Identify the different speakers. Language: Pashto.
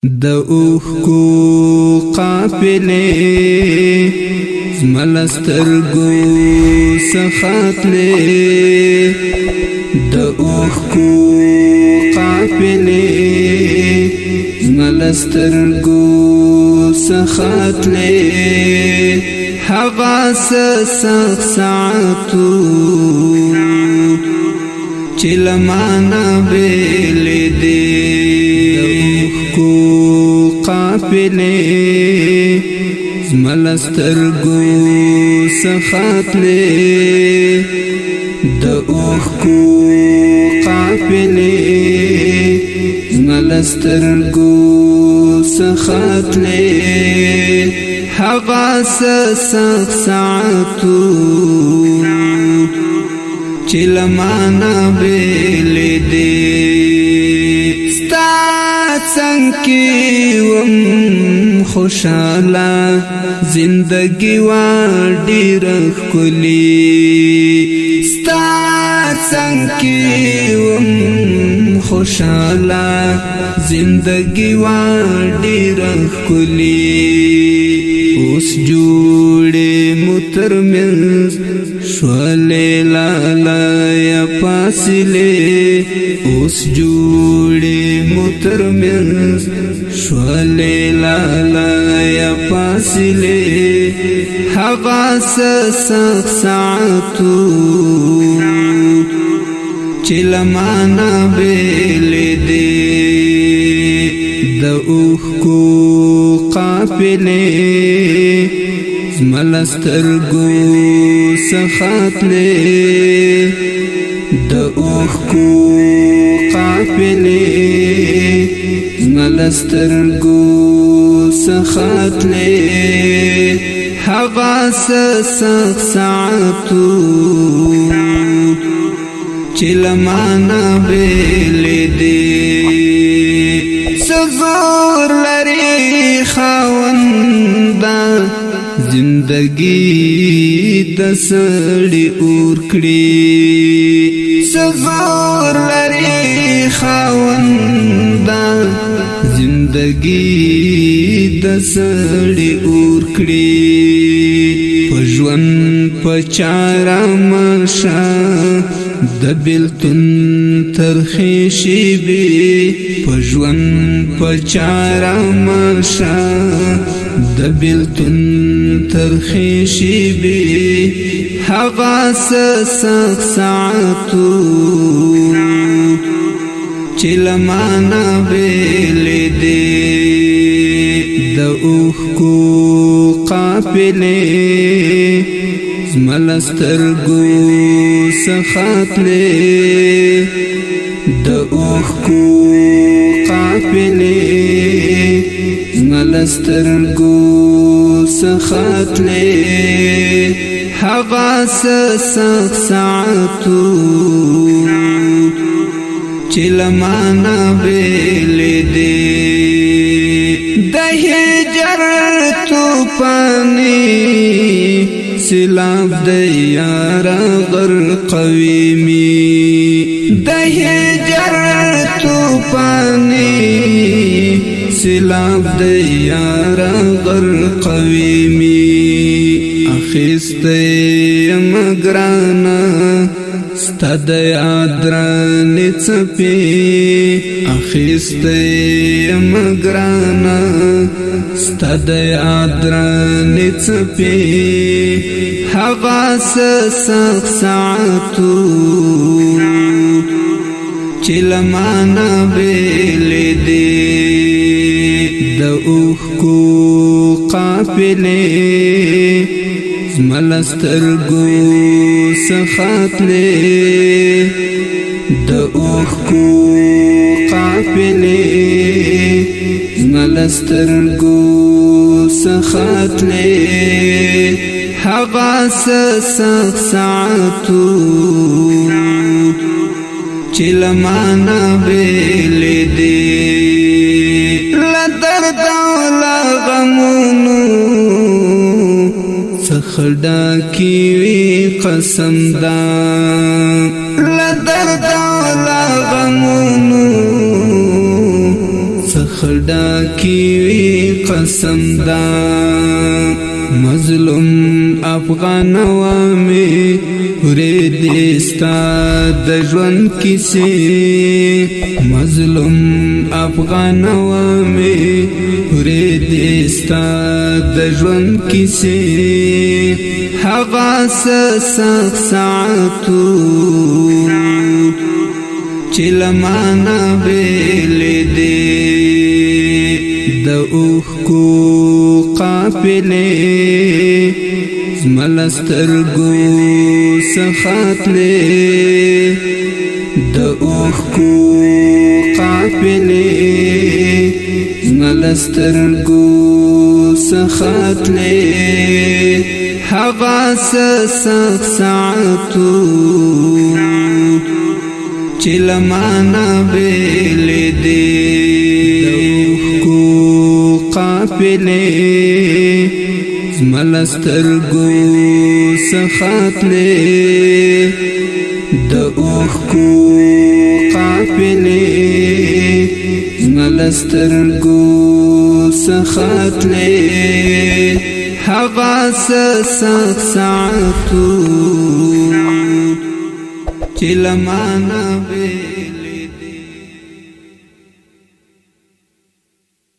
Speaker 1: د اوښکو قافلې زما سترګو څخاتلې د اوښکو قافلې زما سترګو څخاتلې هغه سخت ساعتو چې لمانه بیلې دي قافلې زما سترګو څخاتلې د اوښکو قافلې زما سترګو څخاتلې هغه سخت ساعتو چې لمانه بیلې دي څنګه وم خوشاله زندگی وا ډیر ښکلی ستا څنګه وم خوشاله زندگی وا ډیر ښکلی اوس جوړې مترمنځ شولې لالا یا فاصلې اوس جوړې مترمنځ شولې لالا یا فاصلې هغه سخت ساعتو چې لمانه بیلې دي د اوښکو قافلې زما سترګو څخاتلې د اوښکو قافلې زما سترګو څخاتلې هغه سخت ساعتو چې لمانه بیلې دي زور لري خاونده زندگی د سړی اور کړي زور لري خاونده زندگی د سړی اور کړي په ژوند په چاره ماشه د بیلتون ترخې شیبې په ژوند په چاره ماشه د بیلتون ترخې شیبې هغه سخت ساعتو چې لمانه بیلې دي د اوښکو قافلې زما سترګو څخاتلې د اوښکو قافلې زما سترګو څخاتلې هغه سخت ساعتو چې لمانه بیلې دي د هجر توفاني سیلاب د یار غرقوي می د هجر توفاني سیلاب د یار غرقوي می اخیسته مګرانا ستا د یاد رانې څپې اخیسته مګرانا ستا د یاد رانې څپې هغه سخت ساعتو چې لمانه بیلې دي د اوښکو قافلې زما سترګو څخاتلې د اوښکو قافلې زما سترګو څخاتلې هغه سخت ساعتو چې لمانه بیلې دي له درد او له غمونو څخه ډکې وي قسم ده له درد او له غمونو څخه ډکې کی وی قسم دا مظلوم افغان وامی وریدستا د ژوند کیسې مظلوم افغان وامی وریدستا د ژوند کیسې هغه سخت ساعتو چې لمانه بیلې دي د اوښکو قافلې زمل سترګو څخه تلې د اوښکو قافلې زمل سترګو څخه تلې هغه سخت ساعتو چې لمانه بیلې دي د اوښکو قافلې زمل سترګو څخه تلې د اوښکو قافلې زمل سترګو څخه تلې هغه سخت ساعتو چې لمانه